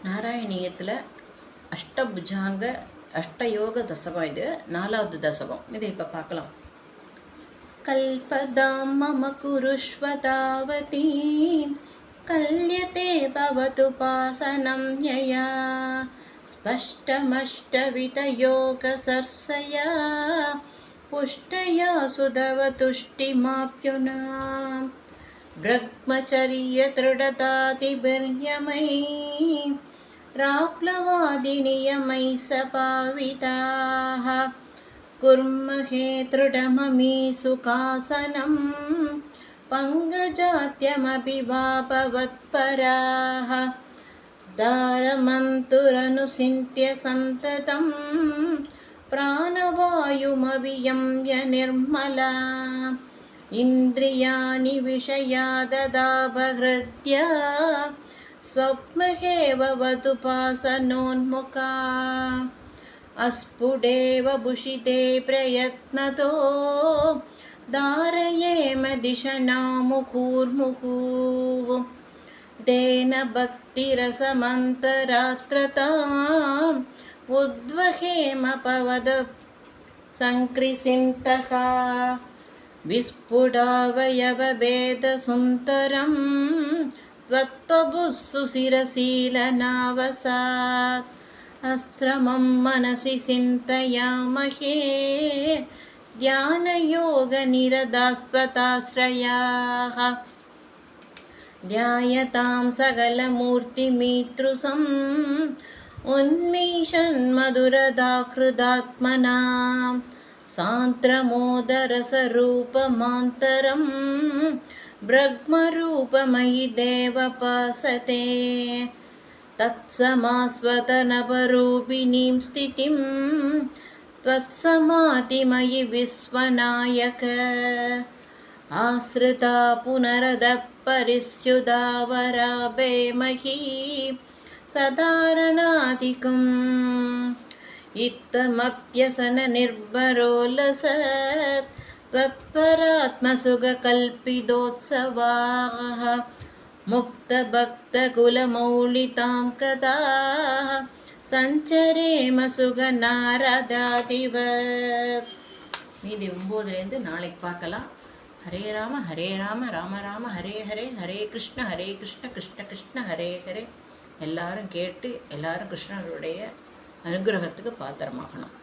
நாராயணியத்தில் அஷ்டபுஜாங்க அஷ்டயோக தசகம். இது 4வது தசகம். இதை இப்போ பார்க்கலாம். கல்பதாம் மம குருஷ்வதாவதீ கல்யதே பவது பாசனம் யயா ஸ்பஷ்டமஷ்டவிதயோக சர்சயா புஷ்டயா சுதவதுஷ்டிமாப்யுனா ब्रह्मचर्य दृढतातिभिर्यमै राप्लवादिनियमै सपाविताः कुर्महे दृढममी सुखासनं पङ्कजात्यमपि वा भवत्पराः दारमन्तुरनुसिन्त्य सन्ततं प्राणवायुमवियम्य निर्मला इन्द्रियाणि विषयाददापहृत्य स्वप्नहेव वदुपासनोन्मुखा अस्फुटेव भूषिते प्रयत्नतो धारयेम दिशना मुहुर्मुहुः तेन भक्तिरसमन्तरात्रताम् उद्वहेम पवद सङ्कृसिन्तः विस्फुटावयवभेदसुन्दरं त्वत्प्रभुः सुशिरशीलनावसात् आश्रमं मनसि चिन्तयामहे ध्यानयोगनिरतास्पताश्रयाः ध्यायतां सकलमूर्तिमीतृसम् उन्मीषन्मधुरदाहृदात्मनां सान्द्रमोदरसरूपमान्तरं ब्रह्मरूपमयि देवपासते तत्समास्वतनपरूपिणीं स्थितिं त्वत्समाधिमयि विश्वनायक आश्रिता पुनरदः परिस्युदावराभेमहि सधारणाधिकम् इत्थमप्यसननिर्भरोल्लसत् त्वत्परात्मसुखकल्पितोत्सवाः मुक्तभक्तकुलमौलितां कदा सञ्चरेम सुखनारदादिवत्. மீதி 9லேருந்து நாளைக்கு பார்க்கலாம். ஹரே ராம ராம ராம ஹரே ஹரே, ஹரே கிருஷ்ண கிருஷ்ண கிருஷ்ண ஹரே ஹரே. எல்லாரும் கேட்டு எல்லாரும் கிருஷ்ணருடைய அனுகிரகத்துக்கு பாத்திரமாகணும்.